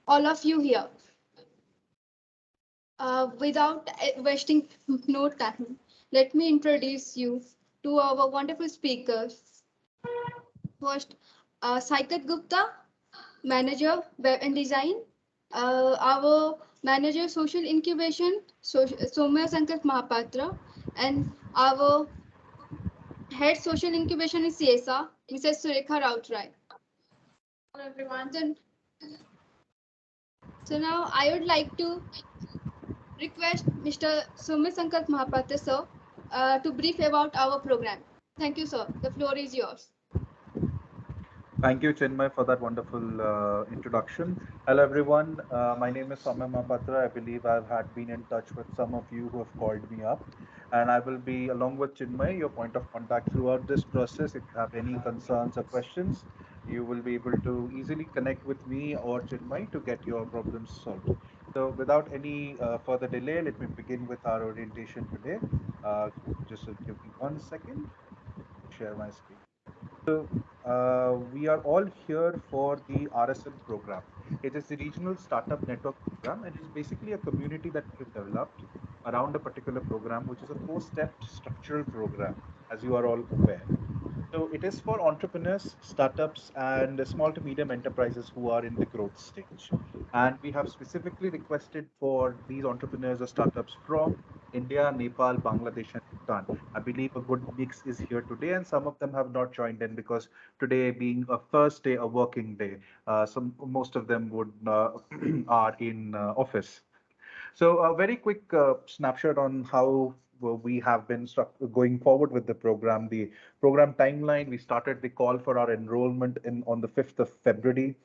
all of you here. Without wasting no time, let me introduce you to our wonderful speakers. First, Saikat Gupta, Manager Web and Design. Our Manager Social Incubation, Somya Sankat Mahapatra. And our Head Social Incubation is CSA, Mrs. Surekha Rautrai. Hello everyone. So now I would like to request Mr. Sumit Sankat Mahapatra sir to brief about our program. Thank you, sir. The floor is yours. Thank you, Chinmay, for that wonderful introduction. Hello, everyone. My name is Soumya Mahapatra. I believe I've had been in touch with some of you who have called me up, and I will be, along with Chinmay, your point of contact throughout this process. If you have any concerns or questions, you will be able to easily connect with me or Chinmay to get your problems solved. So, without any further delay, let me begin with our orientation today. Just give me 1 second. Share my screen. So we are all here for the RSN program. It is the Regional Startup Network program, and it is basically a community that we have developed around a particular program, which is a four-step structural program, as you are all aware. So it is for entrepreneurs, startups, and small to medium enterprises who are in the growth stage. And we have specifically requested for these entrepreneurs or startups from India, Nepal, Bangladesh, and Bhutan. I believe a good mix is here today, and some of them have not joined in because today being a first day, a working day, most of them would are in office. So a very quick snapshot on how we have been going forward with the program. The program timeline, we started the call for our enrollment in on the 5th of February.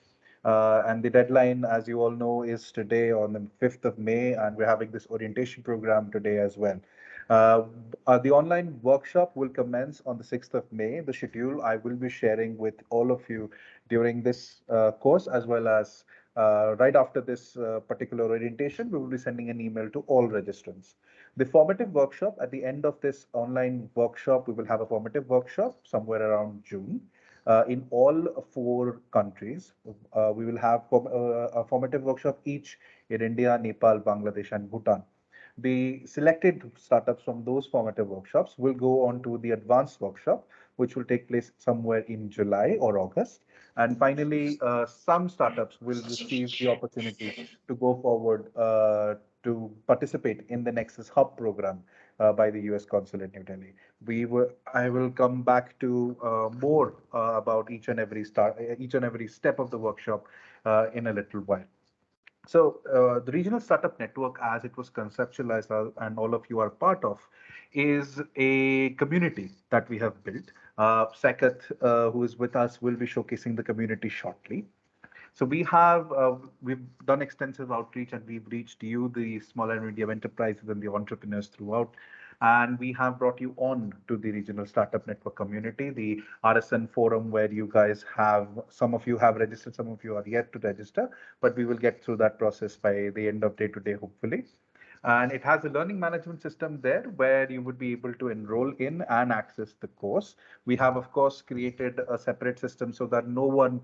And the deadline, as you all know, is today on the 5th of May, and we're having this orientation program today as well. Uh, the online workshop will commence on the 6th of May. The schedule I will be sharing with all of you during this course, as well as right after this particular orientation, we will be sending an email to all registrants. The formative workshop, at the end of this online workshop, we will have a formative workshop somewhere around June. In all four countries, we will have a formative workshop each in India, Nepal, Bangladesh, and Bhutan. The selected startups from those formative workshops will go on to the advanced workshop, which will take place somewhere in July or August. And finally, some startups will receive the opportunity to go forward to participate in the Nexus Hub program by the US Consul in New Delhi. I will come back to more about each and every step of the workshop in a little while. So the Regional Startup Network, as it was conceptualized and all of you are part of, is a community that we have built. Sakat, who is with us, will be showcasing the community shortly. So we've done extensive outreach and we've reached you, the small and medium enterprises and the entrepreneurs throughout. And we have brought you on to the Regional Startup Network community, the RSN forum, where you guys have, some of you have registered, some of you are yet to register, but we will get through that process by the end of day today, hopefully. And it has a learning management system there where you would be able to enroll in and access the course. We have, of course, created a separate system so that no one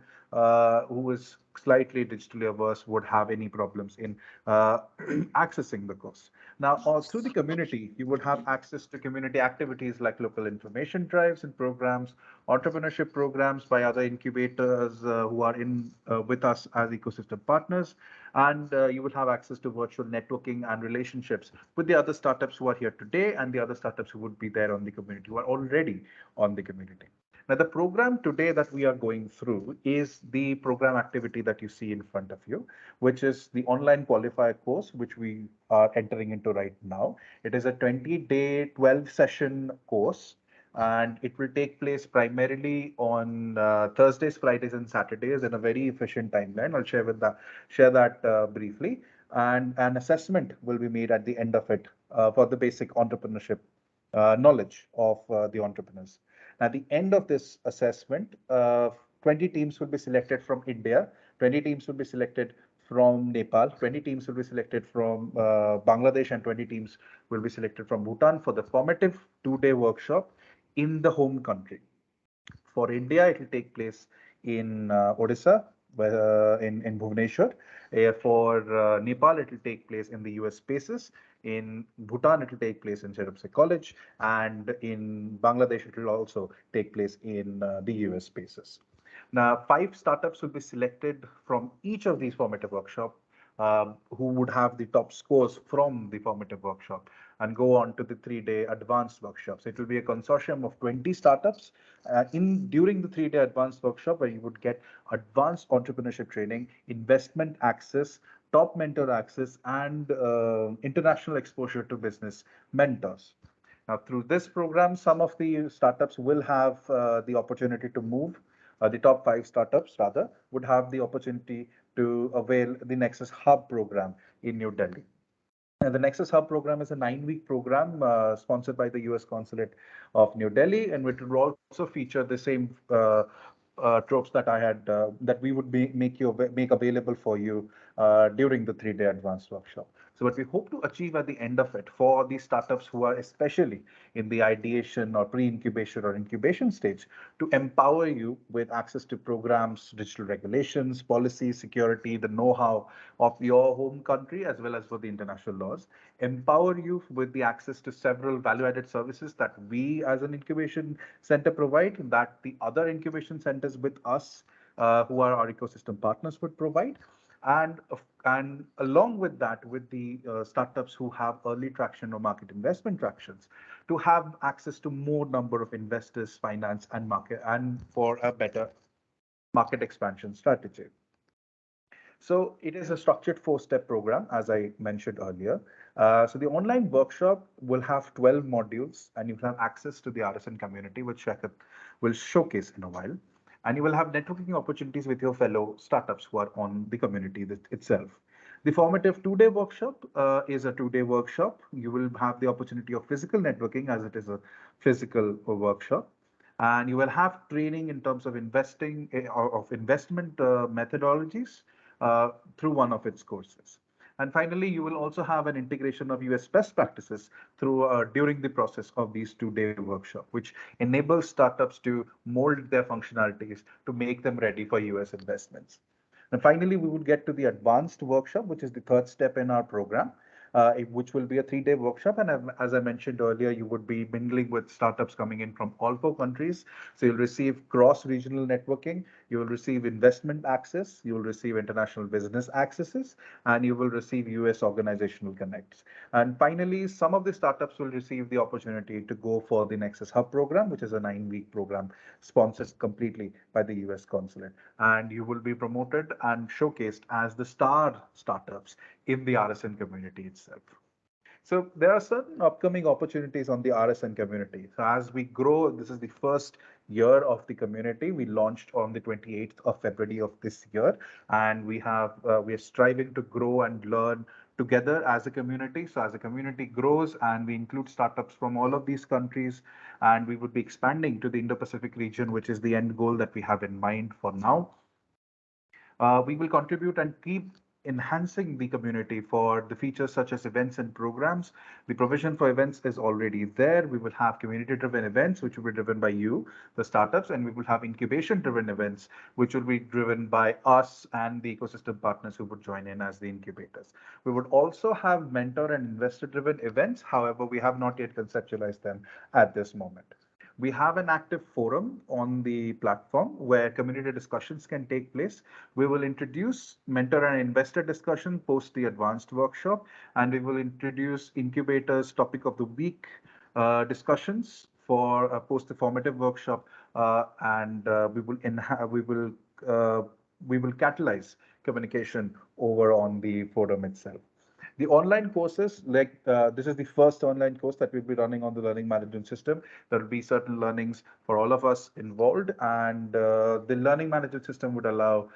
who is slightly digitally averse would have any problems in accessing the course. Now, through the community, you would have access to community activities like local information drives and programs, entrepreneurship programs by other incubators who are in with us as ecosystem partners, and you will have access to virtual networking and relationships with the other startups who are here today and the other startups who would be there on the community, who are already on the community. Now, the program today that we are going through is the program activity that you see in front of you, which is the online qualifier course, which we are entering into right now. It is a 20-day, 12-session course, and it will take place primarily on Thursdays, Fridays, and Saturdays in a very efficient timeline. I'll share that briefly, and an assessment will be made at the end of it for the basic entrepreneurship knowledge of the entrepreneurs. At the end of this assessment, 20 teams will be selected from India, 20 teams will be selected from Nepal, 20 teams will be selected from Bangladesh, and 20 teams will be selected from Bhutan for the formative 2-day workshop in the home country. For India, it will take place in Odisha. in Bhubaneswar. For Nepal, it will take place in the US Spaces. In Bhutan, it will take place in Cherupse College, and in Bangladesh, it will also take place in the US Spaces. Now, 5 startups will be selected from each of these formative workshops, who would have the top scores from the formative workshop and go on to the 3-day advanced workshops. It will be a consortium of 20 startups in during the 3-day advanced workshop, where you would get advanced entrepreneurship training, investment access, top mentor access, and international exposure to business mentors. Now, through this program, some of the startups will have the opportunity to move. The top 5 startups, rather, would have the opportunity to avail the Nexus Hub program in New Delhi. And the Nexus Hub program is a 9-week program sponsored by the US Consulate of New Delhi, and it will also feature the same tropes that I had that we would make available for you during the 3-day advanced workshop. So what we hope to achieve at the end of it for the startups who are especially in the ideation or pre-incubation or incubation stage, to empower you with access to programs, digital regulations, policy, security, the know-how of your home country as well as for the international laws, empower you with the access to several value-added services that we as an incubation center provide, that the other incubation centers with us who are our ecosystem partners would provide, and along with that, with the startups who have early traction or market investment tractions, to have access to more number of investors, finance, and market, and for a better market expansion strategy. So it is a structured 4-step program, as I mentioned earlier. So the online workshop will have 12 modules, and you will have access to the RSN community, which Shekhat will showcase in a while. And you will have networking opportunities with your fellow startups who are on the community itself. The formative 2-day workshop is a 2-day workshop. You will have the opportunity of physical networking, as it is a physical workshop. And you will have training in terms of investing, of investment methodologies through one of its courses. And finally, you will also have an integration of US best practices through during the process of these 2-day workshop, which enables startups to mold their functionalities to make them ready for US investments. And finally, we will get to the advanced workshop, which is the 3rd step in our program, which will be a 3-day workshop. And as I mentioned earlier, you would be mingling with startups coming in from all 4 countries. So you'll receive cross-regional networking, you will receive investment access, you will receive international business accesses, and you will receive US organizational connects. And finally, some of the startups will receive the opportunity to go for the Nexus Hub program, which is a 9-week program sponsored completely by the US Consulate. And you will be promoted and showcased as the star startups in the RSN community itself. So there are certain upcoming opportunities on the RSN community. So as we grow, this is the first year of the community. We launched on the 28th of February of this year, and we are striving to grow and learn together as a community. So as the community grows and we include startups from all of these countries, and we would be expanding to the Indo-Pacific region, which is the end goal that we have in mind for now. We will contribute and keep enhancing the community for the features such as events and programs. The provision for events is already there. We will have community-driven events, which will be driven by you, the startups, and we will have incubation-driven events, which will be driven by us and the ecosystem partners who would join in as the incubators. We would also have mentor and investor-driven events. However, we have not yet conceptualized them at this moment. We have an active forum on the platform where community discussions can take place. We will introduce mentor and investor discussion post the advanced workshop, and we will introduce incubators topic of the week discussions for post the formative workshop, and we will catalyze communication over on the forum itself. The online courses, like this is the first online course that we'll be running on the learning management system. There will be certain learnings for all of us involved, and the learning management system would allow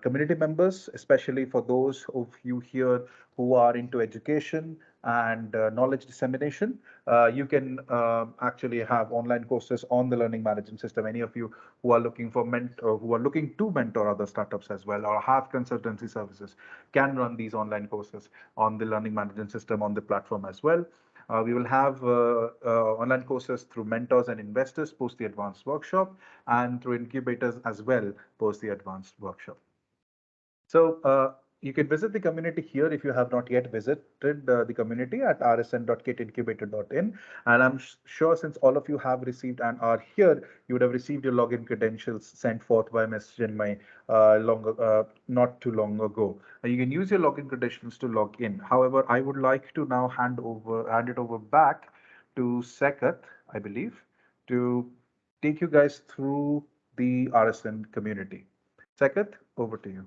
community members, especially for those of you here who are into education and knowledge dissemination. You can actually have online courses on the learning management system. Any of you who are looking for who are looking to mentor other startups as well, or have consultancy services, can run these online courses on the learning management system on the platform as well. We will have online courses through mentors and investors post the advanced workshop, and through incubators as well post the advanced workshop. So you can visit the community here if you have not yet visited the community at rsn.kitincubator.in. And I'm sure since all of you have received and are here, you would have received your login credentials sent forth by message in my not too long ago. You can use your login credentials to log in. However, I would like to now hand it over back to Sekat, I believe, to take you guys through the RSN community. Sekat, over to you.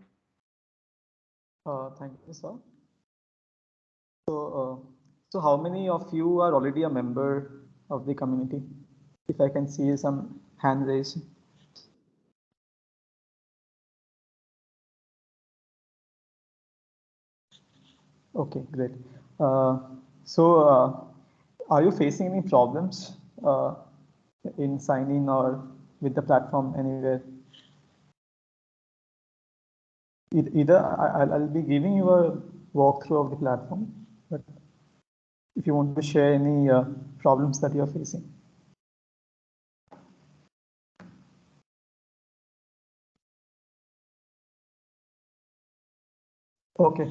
Thank you, sir. So how many of you are already a member of the community? If I can see some hand raised. Okay, great. Uh, are you facing any problems in signing or with the platform anywhere? Either I'll be giving you a walkthrough of the platform, but if you want to share any problems that you're facing. Okay.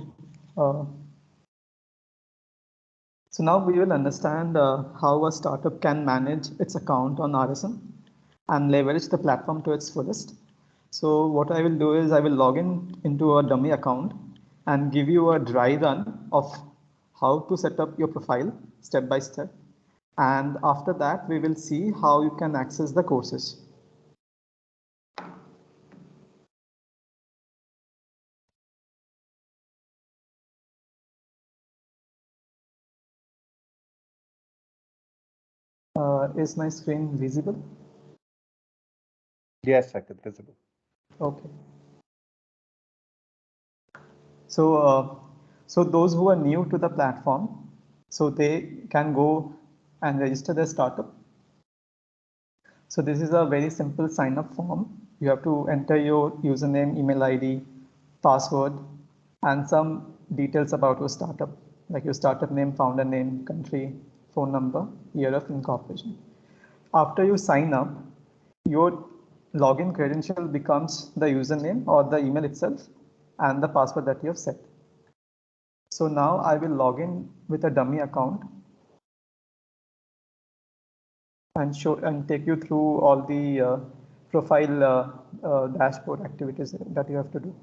So now we will understand how a startup can manage its account on RSN and leverage the platform to its fullest. So what I will do is I will log into a dummy account and give you a dry run of how to set up your profile step by step. And after that, we will see how you can access the courses. Is my screen visible? Yes, Saket, visible. Okay. So those who are new to the platform, so they can go and register their startup. So this is a very simple sign up form. You have to enter your username, email ID, password, and some details about your startup, like your startup name, founder name, country, phone number, year of incorporation. After you sign up, your login credential becomes the username or the email itself and the password that you have set. So now I will log in with a dummy account and show and take you through all the profile dashboard activities that you have to do.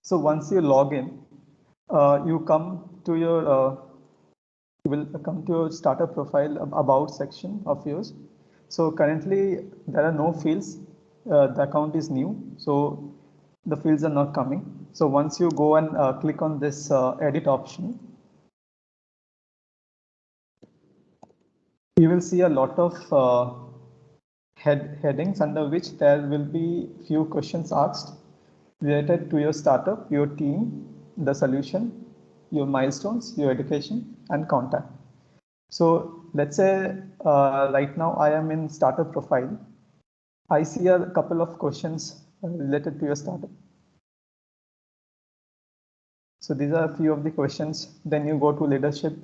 So once you log in, you will come to your startup profile about section of yours. So currently there are no fields. The account is new, so the fields are not coming. So once you go and click on this edit option, you will see a lot of headings under which there will be few questions asked related to your startup, your team, the solution, your milestones, your education, and contact. So let's say right now I am in startup profile. I see a couple of questions related to your startup. So these are a few of the questions. Then you go to leadership.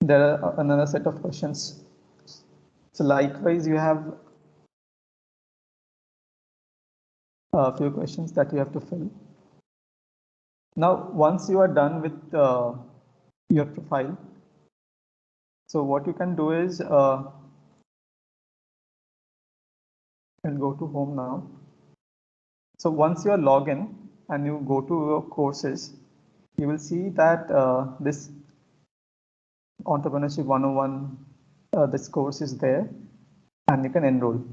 There are another set of questions. So likewise, you have a few questions that you have to fill. Now, once you are done with your profile, so what you can do is I'll go to home now. So once you are logged in and you go to your courses, you will see that this Entrepreneurship 101, this course is there and you can enroll.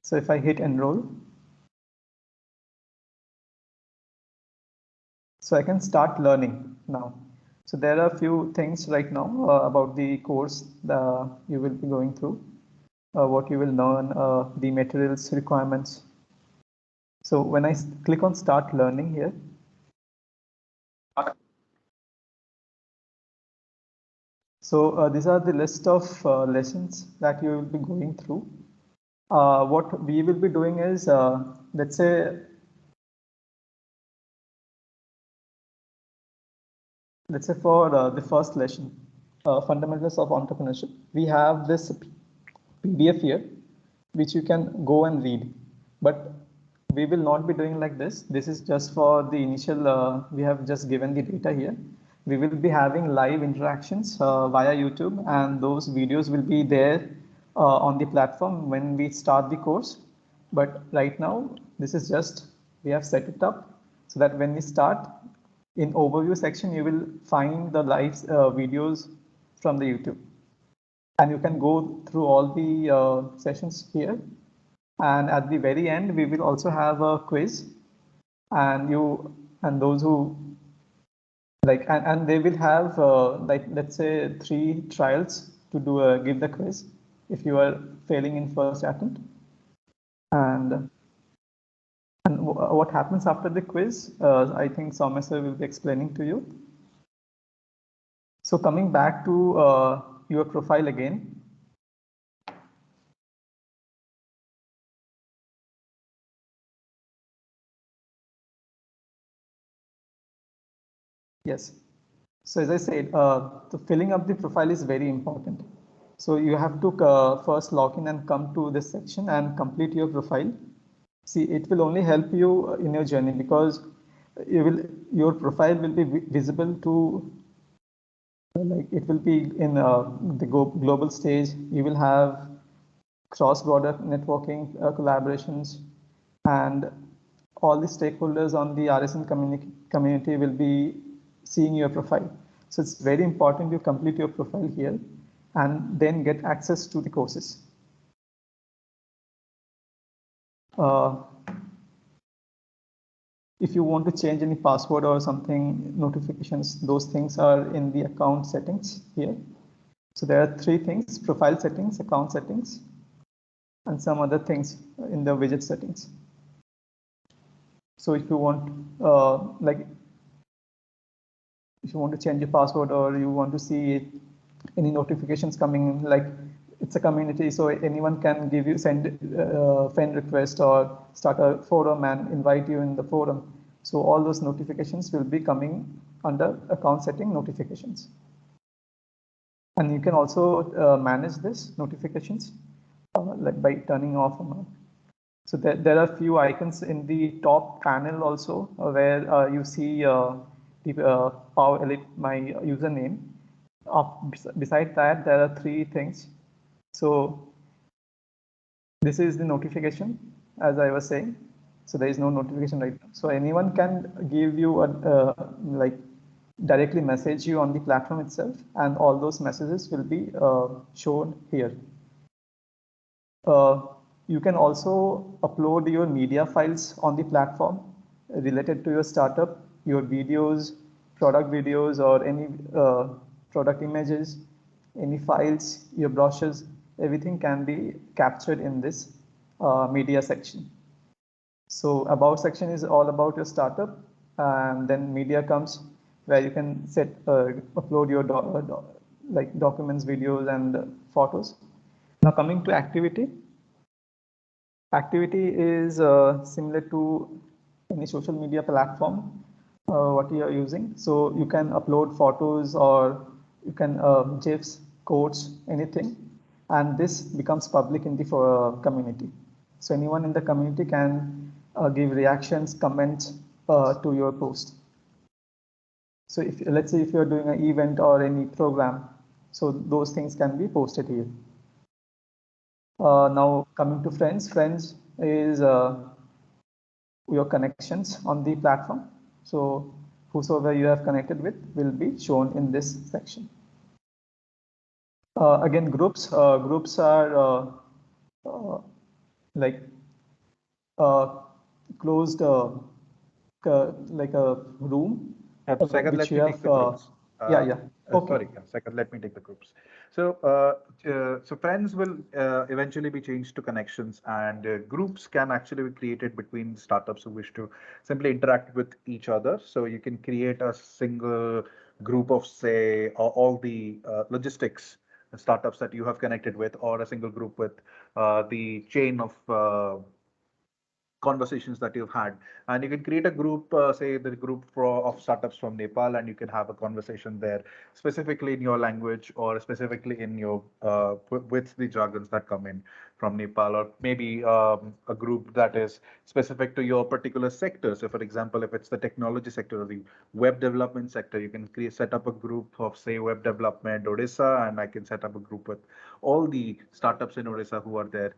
So if I hit enroll, so I can start learning now. So there are a few things right now about the course that you will be going through. what you will learn, the materials requirements. So when I click on start learning here, so these are the list of lessons that you will be going through. What we will be doing is, let's say for the first lesson, fundamentals of entrepreneurship, we have this PDF here, which you can go and read. But we will not be doing like this. This is just for the initial, we have just given the data here. We will be having live interactions via YouTube, and those videos will be there on the platform when we start the course. But right now, this is just, we have set it up so that when we start, in overview section, you will find the live videos from the YouTube. And you can go through all the sessions here. And at the very end, we will also have a quiz. And those who like, and they will have like, let's say 3 trials to give the quiz if you are failing in first attempt. And what happens after the quiz, I think Soumya sir will be explaining to you. So coming back to your profile again. Yes. So as I said, the filling up the profile is very important. So you have to first log in and come to this section and complete your profile. See, it will only help you in your journey, because your profile will be visible to, like, it will be in the global stage. You will have cross-border networking, collaborations, and all the stakeholders on the RSN community will be seeing your profile. So it's very important you complete your profile here and then get access to the courses. If you want to change any password or something, notifications, those things are in the account settings here. So there are 3 things: profile settings, account settings, and some other things in the widget settings. So if you want, if you want to change your password, or you want to see any notifications coming in, like, it's a community, so anyone can send friend request or start a forum and invite you in the forum. So all those notifications will be coming under account setting notifications. And you can also manage this notifications like by turning off and on. So there are few icons in the top panel also where you see the Power Elite, my username. Beside that, there are 3 things. So this is the notification, as I was saying. So there is no notification right now. So anyone can give you like directly message you on the platform itself, and all those messages will be shown here. You can also upload your media files on the platform related to your startup, your videos, product videos, or any product images, any files, your brochures, everything can be captured in this media section. So about section is all about your startup, and then media comes where you can upload your like documents, videos, and photos. Now coming to activity. Activity is similar to any social media platform what you are using. So you can upload photos, or you can GIFs, quotes, anything, and this becomes public in the community. So anyone in the community can give reactions, comments to your post. So if, let's say, if you're doing an event or any program, so those things can be posted here. Now coming to friends. Friends is your connections on the platform. So whosoever you have connected with will be shown in this section. Again, groups. Groups are like closed, like a room Second, which let you me have. take the groups. Yeah. Okay. Sorry, second, let me take the groups. So, so friends will eventually be changed to connections, and groups can actually be created between startups who wish to simply interact with each other. So you can create a single group of, say, all the logistics startups that you have connected with, or a single group with the chain of conversations that you've had, and you can create a group, say the group of startups from Nepal, and you can have a conversation there specifically in your language, or specifically in your with the jargons that come in from Nepal, or maybe a group that is specific to your particular sector. So for example, if it's the technology sector or the web development sector, you can set up a group of, say, web development Odisha, and I can set up a group with all the startups in Odisha who are there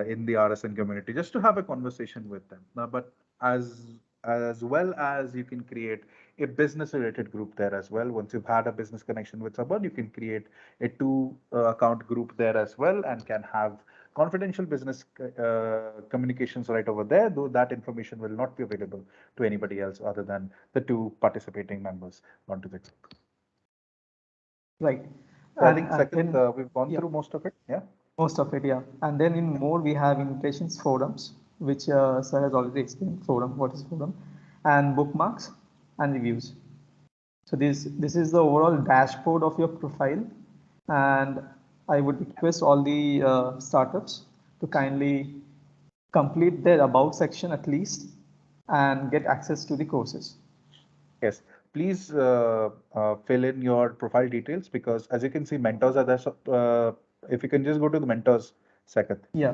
in the RSN community, just to have a conversation with them. But as well as you can create a business related group there as well. Once you've had a business connection with someone, you can create a two account group there as well, and can have confidential business communications right over there, though that information will not be available to anybody else other than the two participating members onto the group. Right. So I think second, we've gone through most of it. Yeah. Most of it, yeah. And then in more, we have invitations, forums, which sir has already explained. Forum, what is forum, and bookmarks and reviews. So this is the overall dashboard of your profile, and I would request all the startups to kindly complete their about section at least and get access to the courses. Yes, please fill in your profile details, because as you can see, mentors are there. So, if you can just go to the mentors second. Yeah.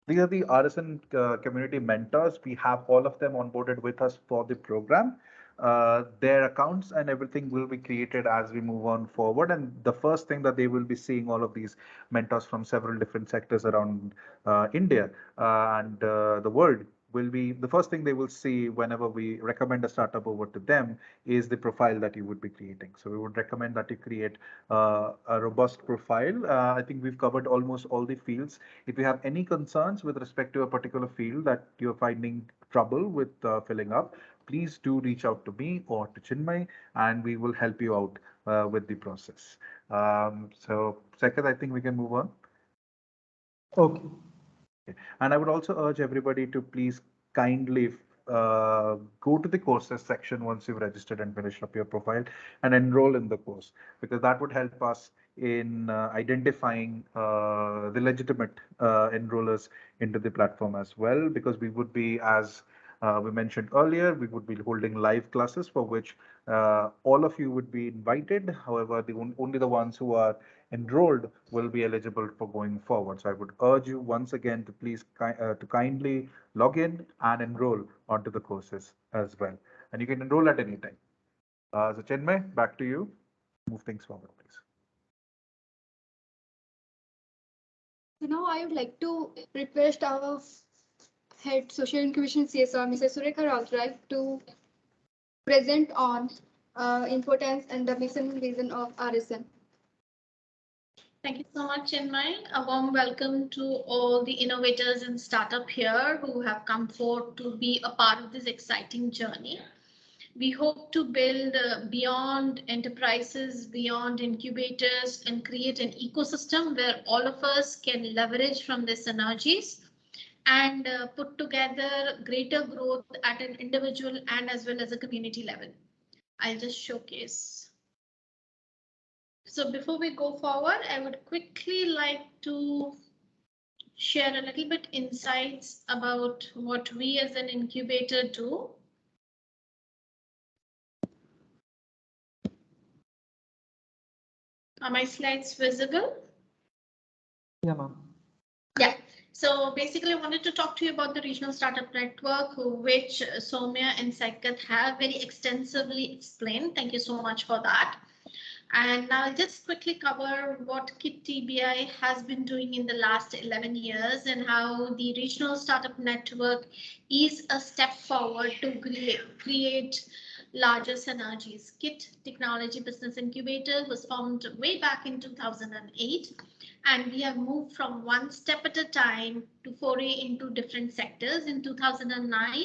These are the RSN community mentors. We have all of them onboarded with us for the program. Their accounts and everything will be created as we move on forward. And the first thing that they will be seeing all of these mentors from several different sectors around India and the world will be the first thing they will see whenever we recommend a startup over to them is the profile that you would be creating. So we would recommend that you create a robust profile. I think we've covered almost all the fields. If you have any concerns with respect to a particular field that you're finding trouble with filling up, please do reach out to me or to Chinmay, and we will help you out with the process. So second, I think we can move on. Okay. And I would also urge everybody to please kindly go to the courses section once you've registered and finished up your profile and enroll in the course, because that would help us in identifying the legitimate enrollers into the platform as well, because we would be, as we mentioned earlier, we would be holding live classes for which all of you would be invited. However, only the ones who are enrolled will be eligible for going forward. So I would urge you once again to please to kindly log in and enroll onto the courses as well. And you can enroll at any time. So Chinmay, back to you. Move things forward, please. So now I would like to request our head social incubation CSR, Mrs. Surekha Rautraj, to present on importance and the mission and vision of RSN. Thank you so much, Chinmay. A warm welcome to all the innovators and startup here who have come forth to be a part of this exciting journey. We hope to build beyond enterprises, beyond incubators, and create an ecosystem where all of us can leverage from these synergies and put together greater growth at an individual and as well as a community level. I'll just showcase. So before we go forward, I would quickly like to share a little bit insights about what we as an incubator do. Are my slides visible? Yeah, ma'am. Yeah. So basically, I wanted to talk to you about the Regional Startup Network, which Soumya and Saikat have very extensively explained. Thank you so much for that. And now I'll just quickly cover what KIT TBI has been doing in the last 11 years and how the Regional Startup Network is a step forward to create larger synergies. KIT, Technology Business Incubator, was formed way back in 2008, and we have moved from one step at a time to foray into different sectors. In 2009,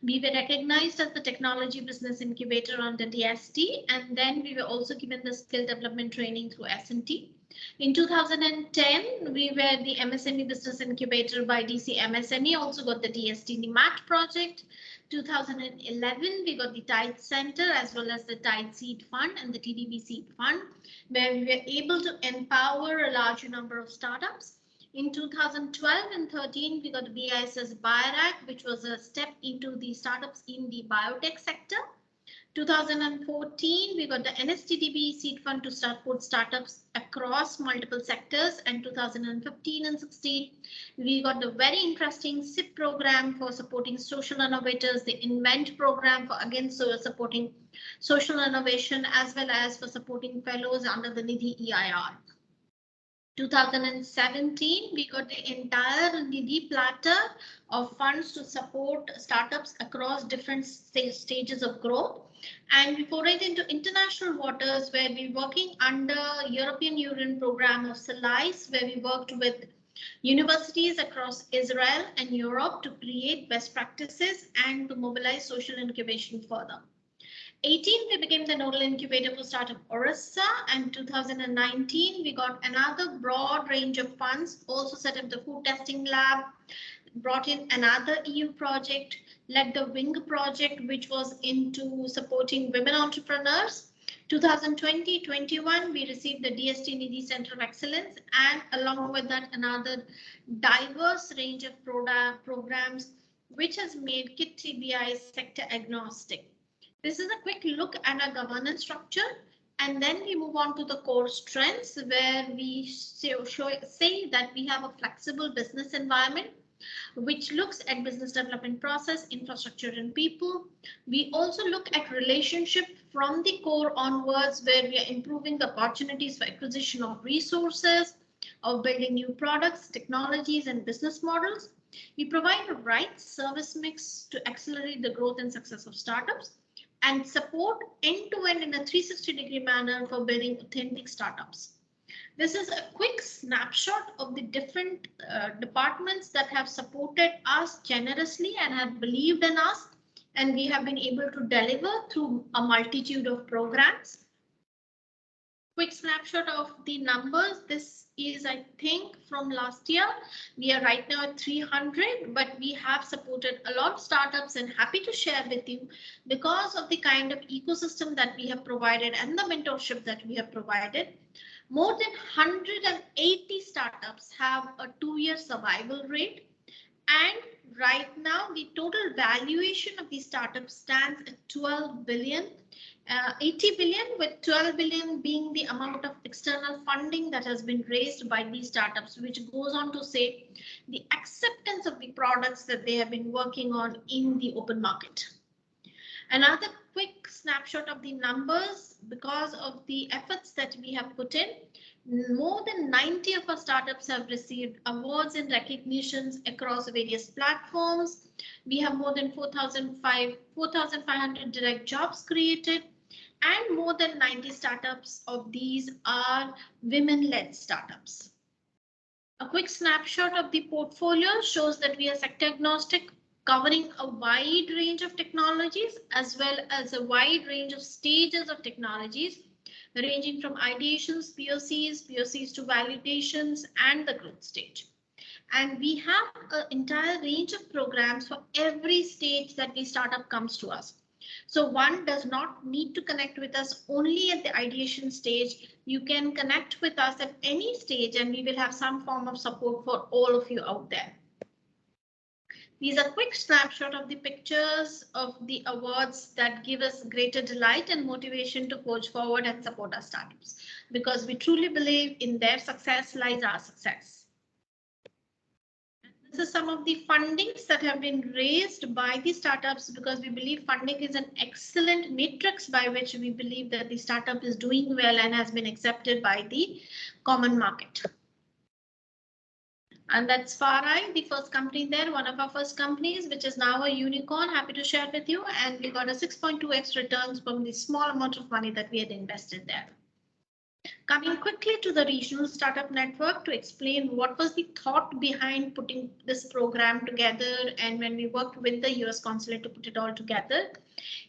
we were recognized as the Technology Business Incubator under DST, and then we were also given the skill development training through S&T. In 2010, we were the MSME Business Incubator by DC MSME, also got the DST NIMAT project. 2011, we got the Tide Center as well as the Tide Seed Fund and the TDB Seed Fund, where we were able to empower a larger number of startups. In 2012 and 13, we got the BISS BioRack, which was a step into the startups in the biotech sector. 2014, we got the NSTDB Seed Fund to support startups across multiple sectors. And 2015 and 16, we got the very interesting SIP program for supporting social innovators, the INVENT program for again supporting social innovation, as well as for supporting fellows under the NIDHI EIR. 2017, we got the entire NIDHI platter of funds to support startups across different stages of growth. And we forayed into international waters, where we're working under European Union program of SELICE, where we worked with universities across Israel and Europe to create best practices and to mobilize social incubation further. 18, we became the nodal incubator for Startup Orissa, and 2019, we got another broad range of funds, also set up the food testing lab, brought in another EU project, led the WING project, which was into supporting women entrepreneurs. 2020-21, we received the DST NIDHI Center of Excellence, and along with that, another diverse range of programs, which has made KIT TBI sector agnostic. This is a quick look at our governance structure, and then we move on to the core strengths, where we say that we have a flexible business environment, which looks at business development process, infrastructure, and people. We also look at relationship from the core onwards, where we are improving the opportunities for acquisition of resources, of building new products, technologies, and business models. We provide the right service mix to accelerate the growth and success of startups, and support end-to-end in a 360-degree manner for building authentic startups. This is a quick snapshot of the different departments that have supported us generously and have believed in us, and we have been able to deliver through a multitude of programs. Quick snapshot of the numbers. This is, I think, from last year. We are right now at 300, but we have supported a lot of startups, and happy to share with you, because of the kind of ecosystem that we have provided and the mentorship that we have provided. More than 180 startups have a 2-year survival rate. And right now, the total valuation of these startups stands at 12 billion. 80 billion, with 12 billion being the amount of external funding that has been raised by these startups, which goes on to say the acceptance of the products that they have been working on in the open market. Another quick snapshot of the numbers, because of the efforts that we have put in, more than 90 of our startups have received awards and recognitions across various platforms. We have more than 4,500 direct jobs created, and more than 90 startups of these are women-led startups. A quick snapshot of the portfolio shows that we are sector agnostic, covering a wide range of technologies as well as a wide range of stages of technologies, ranging from ideations, POCs to validations and the growth stage. And we have an entire range of programs for every stage that the startup comes to us. So one does not need to connect with us only at the ideation stage. You can connect with us at any stage, and we will have some form of support for all of you out there. These are quick snapshot of the pictures of the awards that give us greater delight and motivation to forge forward and support our startups, because we truly believe in their success lies our success. This is some of the fundings that have been raised by the startups, because we believe funding is an excellent matrix by which we believe that the startup is doing well and has been accepted by the common market. And that's FarEye, the first company there, one of our first companies, which is now a unicorn. Happy to share with you. And we got a 6.2x returns from the small amount of money that we had invested there. Coming quickly to the regional startup network to explain what was the thought behind putting this program together, and when we worked with the US consulate to put it all together,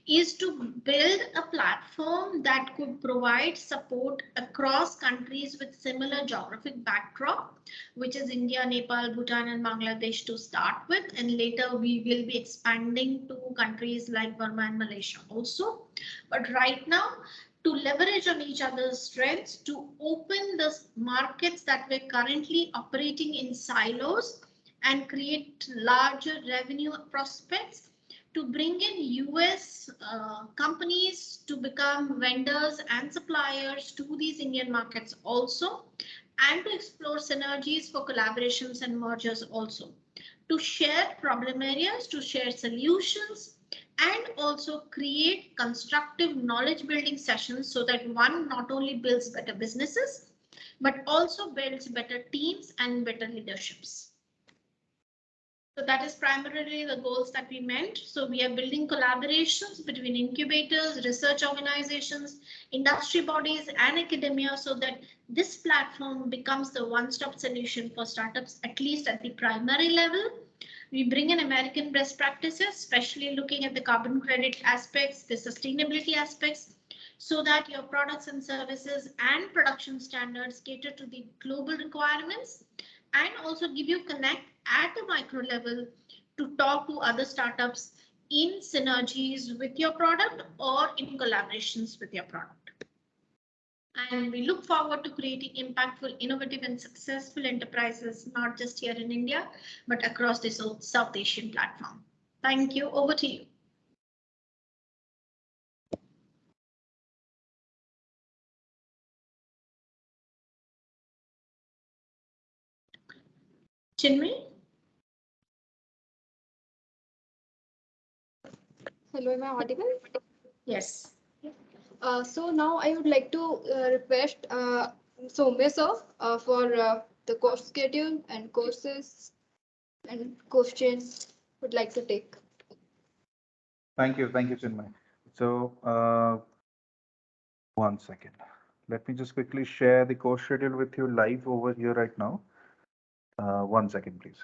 is to build a platform that could provide support across countries with similar geographic backdrop, which is India, Nepal, Bhutan, and Bangladesh to start with. And later we will be expanding to countries like Burma and Malaysia also. But right now, to leverage on each other's strengths, to open the markets that we're currently operating in silos and create larger revenue prospects, to bring in US companies to become vendors and suppliers to these Indian markets also, and to explore synergies for collaborations and mergers also, to share problem areas, to share solutions, and also create constructive knowledge building sessions so that one not only builds better businesses, but also builds better teams and better leaderships. So that is primarily the goals that we meant. So we are building collaborations between incubators, research organizations, industry bodies, and academia so that this platform becomes the one-stop solution for startups, at least at the primary level. We bring in American best practices, especially looking at the carbon credit aspects, the sustainability aspects, so that your products and services and production standards cater to the global requirements, and also give you connect at a micro level to talk to other startups in synergies with your product or in collaborations with your product. And we look forward to creating impactful, innovative, and successful enterprises, not just here in India, but across the South Asian platform. Thank you. Over to you. Chinmay? Hello, am I audible? Yes. So now I would like to request Soumya sir for the course schedule and courses and questions would like to take. Thank you, Chinmay. So, one second. Let me just quickly share the course schedule with you live over here right now. 1 second, please.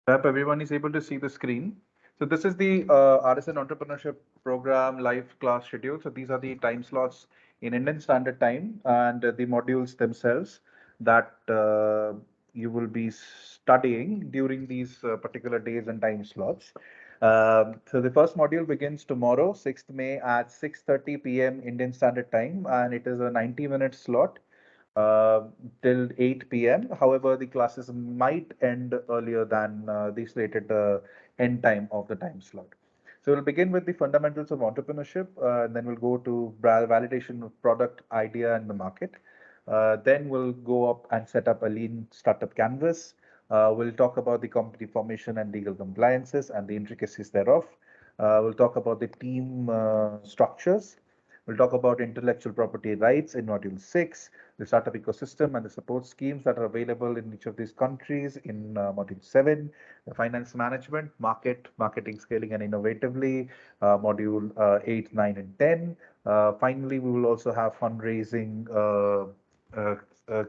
I hope everyone is able to see the screen. So this is the Artisan Entrepreneurship Program live class schedule. So these are the time slots in Indian Standard Time and the modules themselves that you will be studying during these particular days and time slots. So the first module begins tomorrow, 6th May at 6:30 p.m. Indian Standard Time, and it is a 90-minute slot till 8 p.m. However, the classes might end earlier than the slated end time of the time slot. So we'll begin with the fundamentals of entrepreneurship, and then we'll go to validation of product idea and the market. Then we'll go up and set up a lean startup canvas. We'll talk about the company formation and legal compliances and the intricacies thereof. We'll talk about the team structures. We'll talk about intellectual property rights in Module 6, the startup ecosystem and the support schemes that are available in each of these countries in Module 7, the finance management, marketing, scaling, and innovatively, Module 8, 9, and 10. Finally, we will also have fundraising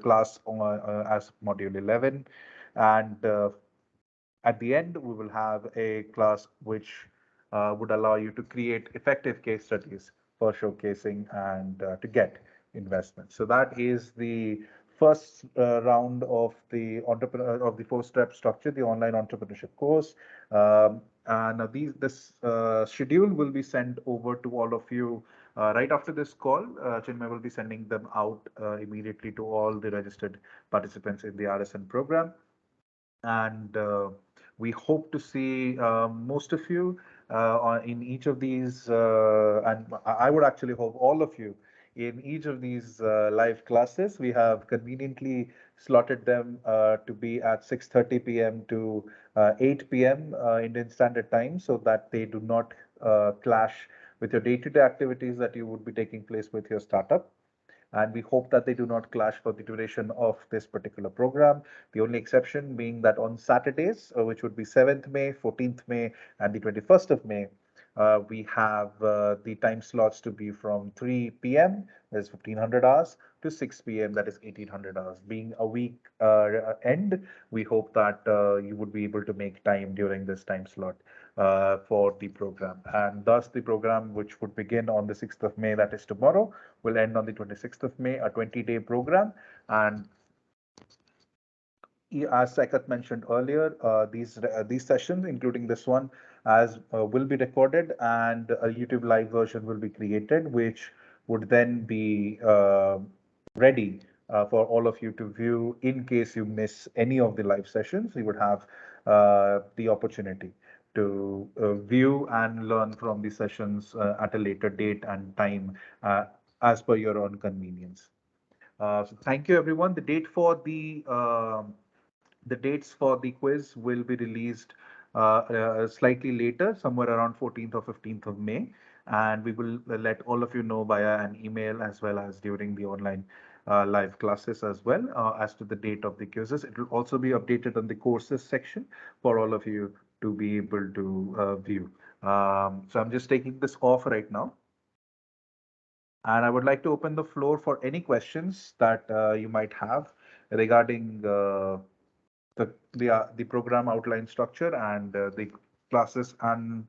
class as Module 11. And at the end, we will have a class which would allow you to create effective case studies for showcasing and to get investment. So that is the first round of the entrepreneur of the 4-step structure, the online entrepreneurship course. And this schedule will be sent over to all of you right after this call. Chinmay will be sending them out immediately to all the registered participants in the RSN program. And we hope to see most of you in each of these, and I would actually hope all of you in each of these live classes. We have conveniently slotted them to be at 6:30 p.m. to 8 p.m. Indian Standard Time, so that they do not clash with your day-to-day activities that you would be taking place with your startup. And we hope that they do not clash for the duration of this particular program. The only exception being that on Saturdays, which would be 7th May, 14th May, and the 21st of May, we have the time slots to be from 3 p.m., that is 1500 hours, to 6 p.m., that is 1800 hours. Being a week end, we hope that you would be able to make time during this time slot for the program. And thus, the program, which would begin on the 6th of May, that is tomorrow, will end on the 26th of May, a 20-day program. And as Saikat mentioned earlier, these sessions, including this one, as will be recorded, and a YouTube live version will be created, which would then be ready for all of you to view. In case you miss any of the live sessions, you would have the opportunity to view and learn from the sessions at a later date and time as per your own convenience. So thank you, everyone. The dates for the quiz will be released slightly later, somewhere around 14th or 15th of May. And we will let all of you know via an email, as well as during the online live classes as well, as to the date of the quizzes. It will also be updated on the courses section for all of you to be able to view. So I'm just taking this off right now. And I would like to open the floor for any questions that you might have regarding the program outline structure and the classes, and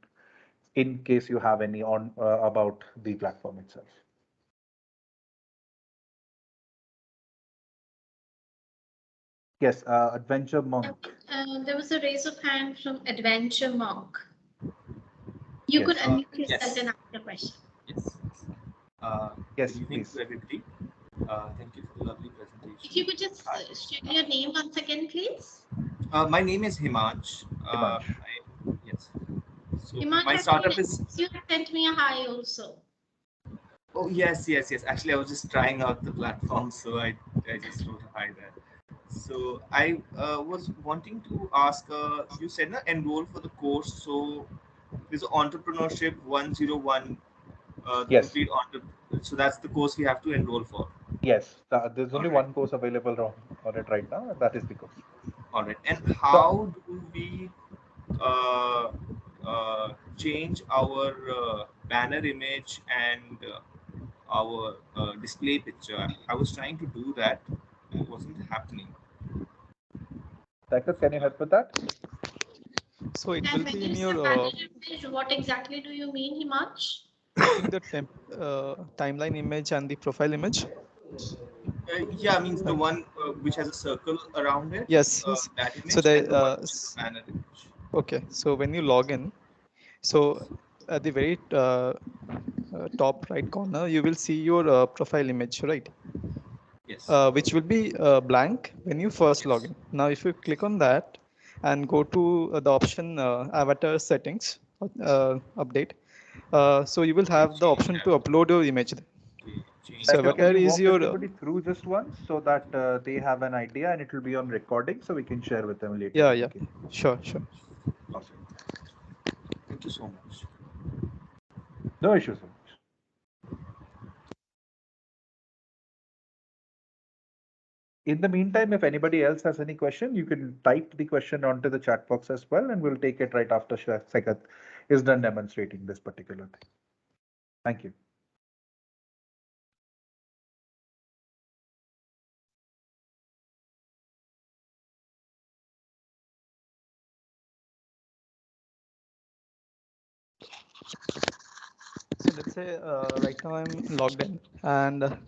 in case you have any on about the platform itself. Yes, Adventure Monk. There was a raise of hand from Adventure Monk. You Yes. could unmute yourself Yes. and ask your question. Yes. Yes, Good evening please. to everybody. Thank you for the lovely presentation. If you could just share your name once again, please. My name is Himansh. Himansh. Yes. So Himansh, my startup is. you sent me a hi also. Oh yes. Actually, I was just trying out the platform, so I just wrote a hi there. So I was wanting to ask. You said enroll for the course. So there's entrepreneurship 101. The Yes. complete so that's the course we have to enroll for. Yes, there's only Alright. one course available on it right now, and that is the course. All right. And how do we change our banner image and our display picture? I was trying to do that. It wasn't happening. Saikat, can you help with that? So it And will when be in you say your banner image, what exactly do you mean, Himansh? the timeline image and the profile image. Yeah, means the one which has a circle around it. Yes, yes. That image So and the one which is the banner image. okay. So when you log in, so at the very top right corner, you will see your profile image, right? Yes. Which will be blank when you first log in. Now, if you click on that and go to the option avatar settings update, so you will have the option to upload your image. Okay. Change. So Saikat, avatar can you is walk your everybody through just once so that they have an idea, and it will be on recording, so we can share with them later. yeah. Okay. Sure. Awesome. Thank you so much. No issues. In the meantime, if anybody else has any question, you can type the question onto the chat box as well, and we'll take it right after Saikat is done demonstrating this particular thing. Thank you. So let's say right now I'm logged in, and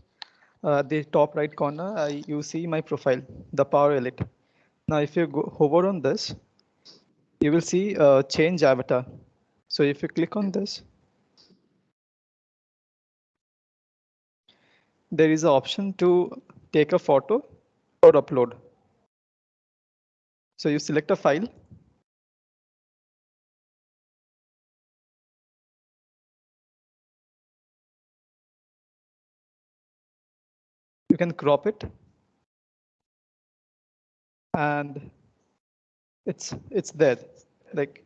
the top right corner, you see my profile, the Power Elite. Now, if you hover on this, you will see change avatar. So if you click on this, there is an option to take a photo or upload. So you select a file. you can crop it, and it's there. Like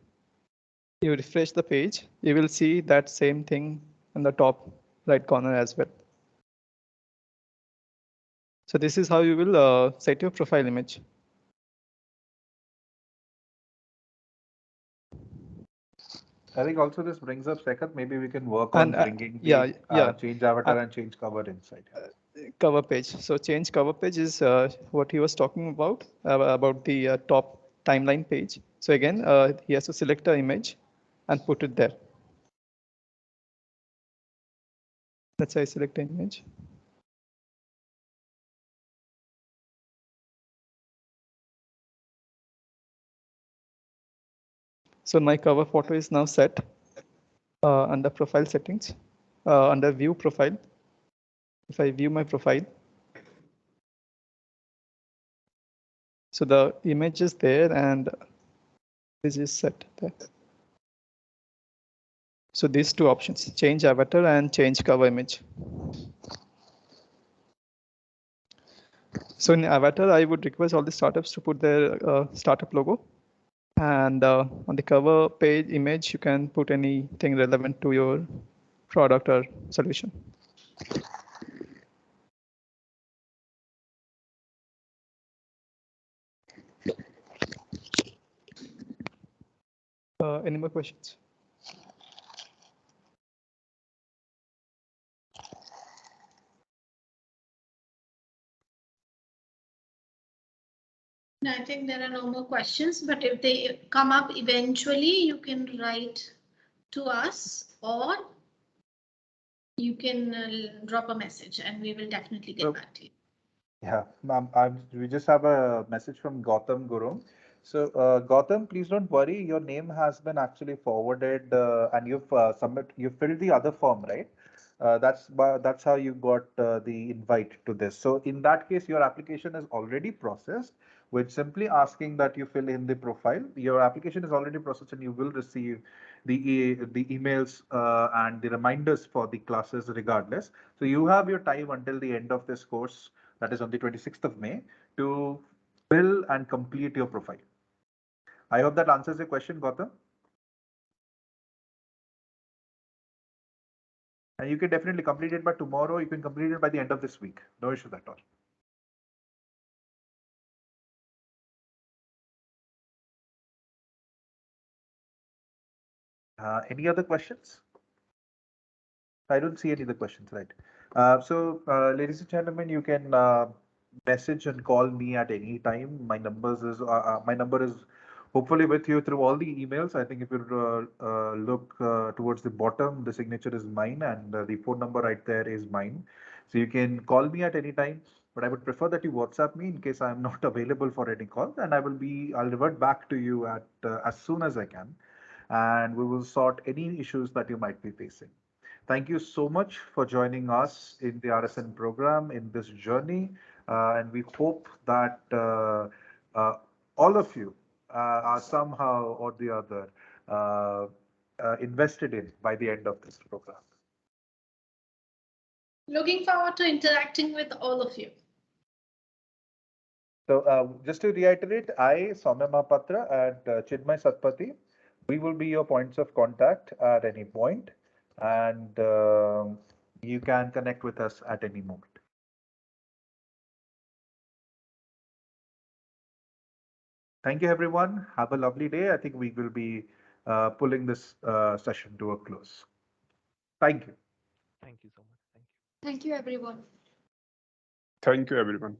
you refresh the page, you will see that same thing in the top right corner as well. So this is how you will set your profile image. I think also this brings up second. Maybe we can work on And bringing yeah, the change avatar and change cover inside. cover page. So change cover page is what he was talking about the top timeline page. So again, he has to select an image and put it there. Let's say I select an image. So my cover photo is now set under profile settings, under view profile. If I view my profile, so the image is there and this is set there. So these two options, change avatar and change cover image. So in avatar, I would request all the startups to put their startup logo. And on the cover page image, you can put anything relevant to your product or solution. Any more questions? I think there are no more questions, but if they come up eventually, you can write to us or you can drop a message and we will definitely get back to you. Yeah, we just have a message from Gautam Gurum. So, Gautam, please don't worry. Your name has been actually forwarded, and you filled the other form, right? That's how you got the invite to this. So, in that case, your application is already processed. With simply asking that you fill in the profile, your application is already processed, and you will receive the emails and the reminders for the classes regardless. So, you have your time until the end of this course, that is on the 26th of May, to fill and complete your profile. I hope that answers your question, Gautam. And you can definitely complete it by tomorrow. You can complete it by the end of this week. No issues at all. Any other questions? I don't see any other questions, right? Ladies and gentlemen, you can message and call me at any time. My number is hopefully with you through all the emails. I think if you look towards the bottom, the signature is mine, and the phone number right there is mine. So you can call me at any time. But I would prefer that you WhatsApp me in case I'm not available for any call, and I'll revert back to you at as soon as I can, and we will sort any issues that you might be facing. Thank you so much for joining us in the RSN program in this journey. And we hope that all of you are somehow or the other invested in by the end of this program. Looking forward to interacting with all of you. So just to reiterate, I, Soumya Mahapatra, and Chinmay Satpathy, we will be your points of contact at any point, and you can connect with us at any moment. Thank you, everyone. Have a lovely day. I think we will be pulling this session to a close. Thank you. Thank you so much. Thank you. Thank you, everyone. Thank you, everyone.